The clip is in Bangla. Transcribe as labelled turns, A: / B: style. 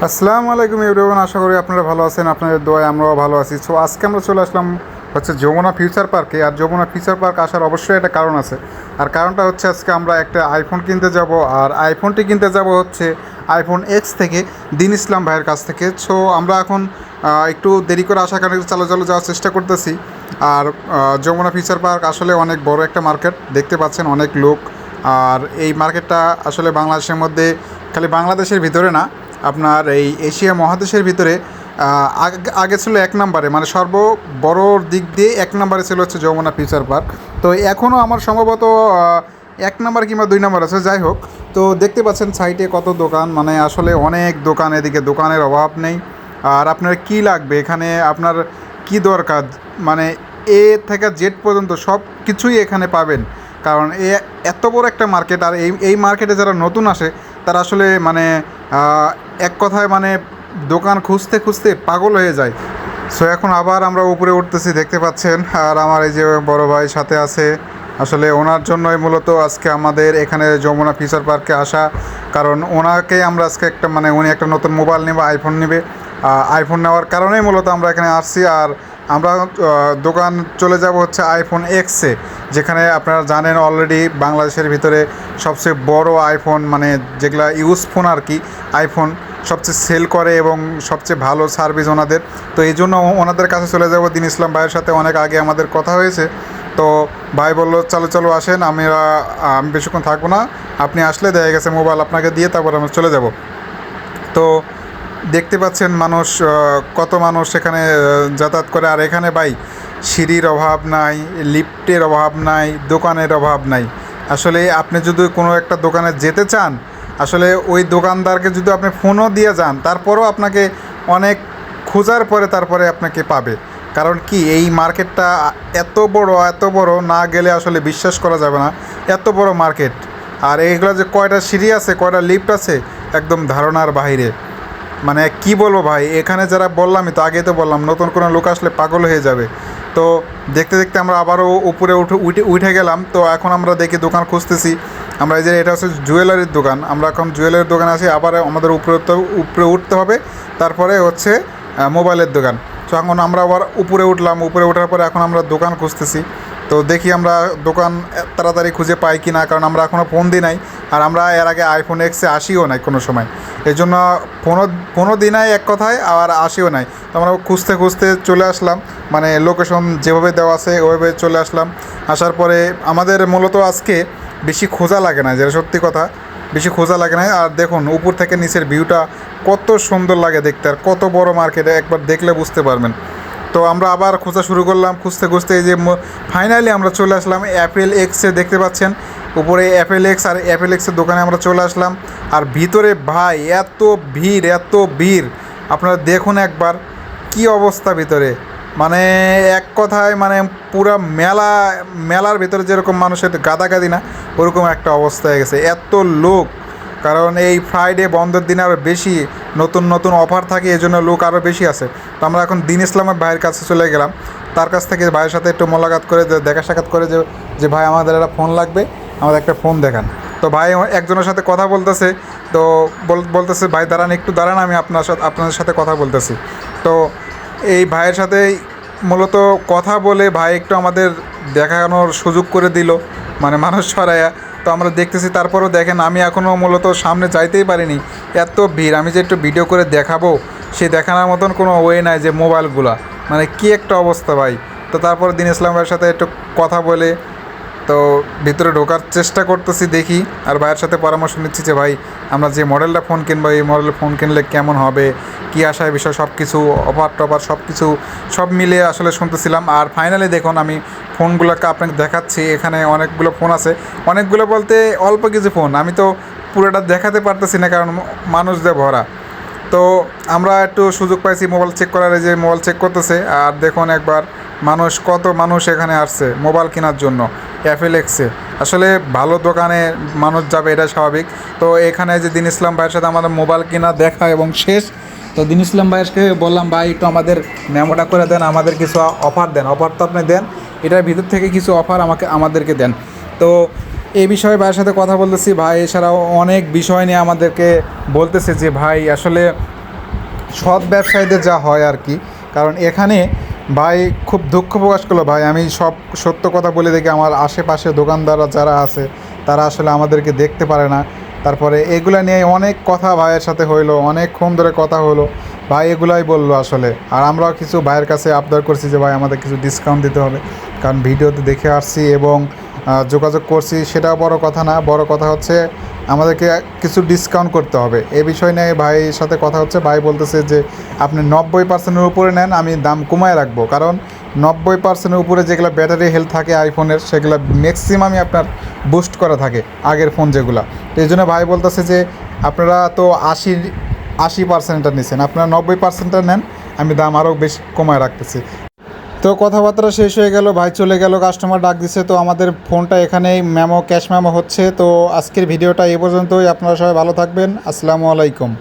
A: আসসালামু আলাইকুম এভরিওয়ান, আশা করি আপনারা ভালো আছেন। আপনাদের দোয়ায় আমরাও ভালো আছি। সো আজকে আমরা চলে আসলাম হচ্ছে যমুনা ফিউচার পার্কে। আর যমুনা ফিউচার পার্ক আসার অবশ্যই একটা কারণ আছে। আর কারণটা হচ্ছে আজকে আমরা একটা আইফোন কিনতে যাব। আর আইফোনটি কিনতে যাব হচ্ছে আইফোন এক্স থেকে, দিন ইসলাম ভাইয়ের কাছ থেকে। সো আমরা এখন একটু দেরি করে আসার কারণে চালো চালো যাওয়ার চেষ্টা করতেছি। আর যমুনা ফিউচার পার্ক আসলে অনেক বড় একটা মার্কেট, দেখতে পাচ্ছেন অনেক লোক। আর এই মার্কেটটা আসলে বাংলাদেশের মধ্যে, খালি বাংলাদেশের ভিতরে না, আপনার এই এশিয়া মহাদেশের ভিতরে আগে ছিল এক নম্বরে, মানে সর্ব বড় দিক দিয়ে এক নম্বরে ছিল হচ্ছে যমুনা ফিউচার পার্ক। তো এখনও আমার সম্ভবত এক নম্বর কিংবা দুই নম্বর আছে, যাই হোক। তো দেখতে পাচ্ছেন সাইটে কত দোকান, মানে আসলে অনেক দোকান, এদিকে দোকানের অভাব নেই। আর আপনার কি লাগবে এখানে, আপনার কি দরকার, মানে এ থেকে জেড পর্যন্ত সব কিছুই এখানে পাবেন। কারণ এত বড় একটা মার্কেট। আর এই মার্কেটে যারা নতুন আসে তারা আসলে মানে এক কথায় মানে দোকান খুঁজতে খুঁজতে পাগল হয়ে যায়। সো এখন আবার আমরা উপরে উঠতেছি, দেখতে পাচ্ছেন। আর আমার এই যে বড় ভাই সাথে আছে, আসলে ওনার জন্যই মূলত আজকে আমাদের এখানে যমুনা ফিউচার পার্কে আসা। কারণ ওনাকে আমরা আজকে একটা মানে উনি একটা নতুন মোবাইল নেবে, আইফোন নেবে। আইফোন নেওয়ার কারণেই মূলত আমরা এখানে আসছি। আর আমরা দোকান চলে যাব হচ্ছে আইফোন এক্সে, যেখানে আপনারা জানেন অলরেডি বাংলাদেশের ভিতরে সবচেয়ে বড় আইফোন, মানে যেগুলা ইউজ ফোন আর কি, আইফোন সবচেয়ে সেল করে এবং সবচেয়ে ভালো সার্ভিস ওনাদের। তো এই জন্য ওনাদের কাছে চলে যাব। দিন ইসলাম ভাইয়ের সাথে অনেক আগে আমাদের কথা হয়েছে। তো ভাই বললো চলো চলো আসেন, আমি বেশিক্ষণ থাকবো না, আপনি আসলে দেখা গেছে মোবাইল আপনাকে দিয়ে তারপর আমি চলে যাব। তো দেখতে পাচ্ছেন মানুষ, কত মানুষ এখানে যাতায়াত করে। আর এখানে ভাই সিঁড়ির অভাব নাই, লিফটের অভাব নাই, দোকানের অভাব নাই। আসলে আপনি যদি কোনো একটা দোকানে যেতে চান, আসলে ওই দোকানদারকে যদি আপনি ফোনও দিয়ে যান, তারপরেও আপনাকে অনেক খোঁজার পরে তারপরে আপনাকে পাবে। কারণ কি, এই মার্কেটটা এত বড় না গেলে আসলে বিশ্বাস করা যাবে না, এত বড় মার্কেট। আর এইগুলো যে কয়টা সিঁড়ি আছে, কয়টা লিফট আছে, একদম ধারণার বাইরে। মানে কি বলবো ভাই, এখানে যারা বললামই তো, আগেই তো বললাম, নতুন কোনো লোক আসলে পাগল হয়ে যাবে। তো দেখতে দেখতে আমরা আবারও উপরে উঠে গেলাম। তো এখন আমরা দেখি দোকান খুঁজতেছি। আমরা এই যে এটা হচ্ছে জুয়েলারির দোকান, আমরা এখন জুয়েলারির দোকানে আছি। আবার আমাদের উপরে উঠতে হবে, তারপরে হচ্ছে মোবাইলের দোকান। তো এখন আমরা আবার উপরে উঠলাম, উপরে ওঠার পরে এখন আমরা দোকান খুঁজতেছি। তো দেখি আমরা দোকান তাড়াতাড়ি খুঁজে পাই কি না, কারণ আমরা এখনও ফোন দিই নাই। আর আমরা এর আগে আইফোন এক্সে আসিও নাই কোনো সময়, এই জন্য ফোনও দিই নাই এক কথায়, আর আসিও নাই। তো আমরা খুঁজতে খুঁজতে চলে আসলাম, মানে লোকেশন যেভাবে দেওয়া আছে ওইভাবে চলে আসলাম। আসার পরে আমাদের মূলত আজকে বেশি খোঁজা লাগে না, যেটা সত্যি কথা, বেশি খোঁজা লাগে না। আর দেখুন উপর থেকে নিচের ভিউটা কত সুন্দর লাগে দেখতে, আর কত বড় মার্কেট, একবার দেখলে বুঝতে পারবেন। তো আমরা আবার খোঁজা শুরু করলাম, খুঁজতে খুঁজতে এই যে ফাইনালি আমরা চলে আসলাম অ্যাপেল এক্সে। দেখতে পাচ্ছেন উপরে অ্যাপেল এক্স, আর অ্যাপেল এক্সের দোকানে আমরা চলে আসলাম। আর ভিতরে ভাই এত ভিড়, আপনারা দেখুন একবার কি অবস্থা ভিতরে, মানে এক কথায় মানে পুরা মেলার ভিতরে যেরকম মানুষের গাদাগাদি না, ওরকম একটা অবস্থা হয়ে গেছে, এত লোক। কারণ এই ফ্রাইডে বন্ধের দিনে আরও বেশি নতুন নতুন অফার থাকে, এই জন্য লোক আরও বেশি আছে। তো আমরা এখন দিন ইসলামের ভাইয়ের কাছে চলে গেলাম, তার কাছ থেকে ভাইয়ের সাথে একটু মোলাকাত করে, দেখা সাক্ষাৎ করে, যে ভাই আমাদের একটা ফোন লাগবে, আমাদের একটা ফোন দেখান। তো ভাই একজনের সাথে কথা বলতেছে, তো বলতেছে ভাই দাঁড়ান, একটু দাঁড়ান, আমি আপনাদের সাথে কথা বলতেছি। তো এই ভাইয়ের সাথে মূলত কথা বলে ভাই একটু আমাদের দেখানোর সুযোগ করে দিল, মানে মানুষ ছড়ায়া। তো আমরা দেখতেছি, তারপরেও দেখেন আমি এখনও মূলত সামনে যাইতেই পারিনি, এত ভিড়। আমি যে একটু ভিডিও করে দেখাবো, সেই দেখানোর মতন কোনো ওয়ে নাই, যে মোবাইলগুলা মানে কি একটা অবস্থা ভাই। তো তারপর দিন ইসলাম ভাইয়ের সাথে একটু কথা বলে তো ভিতরে ঢোকার চেষ্টা করতেছি, দেখি। আর ভাইয়ের সাথে পরামর্শ নিচ্ছি যে ভাই আমরা যে মডেলটা ফোন কিনবো, এই মডেলের ফোন কিনলে কেমন হবে, কী আসায় বিষয়, সব কিছু অফার টফার সব কিছু সব মিলিয়ে আসলে শুনতেছিলাম। আর ফাইনালি দেখুন আমি ফোনগুলোকে আপনাকে দেখাচ্ছি। এখানে অনেকগুলো ফোন আছে, অনেকগুলো বলতে অল্প কিছু ফোন, আমি তো পুরোটা দেখাতে পারতেছি না, কারণ মানুষ দিয়ে ভরা। তো আমরা একটু সুযোগ পাইছি মোবাইল চেক করার, এই যে মোবাইল চেক করতেছে। আর দেখুন একবার কত মানুষ এখানে আসছে মোবাইল কেনার জন্য অ্যাপেল এক্সে। আসলে ভালো দোকানে মানুষ যাবে, এটা স্বাভাবিক। তো এখানে যে দিন ইসলাম ভাইয়ের সাথে আমাদের মোবাইল কেনা দেখা এবং শেষ। তো দিন ইসলাম ভাইকে বললাম ভাই একটু আমাদের মেমোটা করে দেন, আমাদের কিছু অফার দেন। অফার তো আপনি দেন, এটার ভিতর থেকে কিছু অফার আমাদেরকে দেন। তো এই বিষয়ে ভাইয়ের সাথে কথা বলতেছি। ভাই এছাড়াও অনেক বিষয় নিয়ে আমাদেরকে বলতেছে যে ভাই আসলে সৎ ব্যবসায়ীদের যা হয় আর কি। কারণ এখানে ভাই খুব দুঃখ প্রকাশ করলো, ভাই আমি সব সত্য কথা বলে দেখি আমার আশেপাশে দোকানদাররা যারা আছে তারা আসলে আমাদেরকে দেখতে পারে না। তারপরে এগুলা নিয়ে অনেক কথা ভাইয়ের সাথে হইলো, অনেকক্ষণ ধরে কথা হলো, ভাই এগুলাই বললো আসলে। আর আমরাও কিছু ভাইয়ের কাছে আবদার করছি যে ভাই আমাদের কিছু ডিসকাউন্ট দিতে হবে, কারণ ভিডিওতে দেখে আসছি এবং যোগাযোগ করছি, সেটাও বড় কথা না। বড় কথা হচ্ছে আমাদেরকে কিছু ডিসকাউন্ট করতে হবে। এ বিষয় নিয়ে ভাইয়ের সাথে কথা হচ্ছে। ভাই বলতেছে যে আপনি 90%-এর উপরে নেন, আমি দাম কমায় রাখবো, কারণ 90%-এর উপরে যেগুলো ব্যাটারি হেলথ থাকে আইফোনের সেগুলো ম্যাক্সিমামই আপনার বুস্ট করা থাকে আগের ফোন যেগুলো। তো এই জন্য ভাই বলতেছে যে আপনারা তো 80%টা নিছেন, আপনারা 90%টা নেন, আমি দাম আরও বেশি কমায় রাখতেছি। তো কথাবার্তা শেষ হয়ে গেল, ভাই চলে গেল, কাস্টমার ডাক দিছে। তো আমাদের ফোনটা এখানেই ক্যাশ মেমো হচ্ছে। তো আজকের ভিডিওটা এই পর্যন্তই। আপনারা সবাই ভালো থাকবেন। আসসালামু আলাইকুম।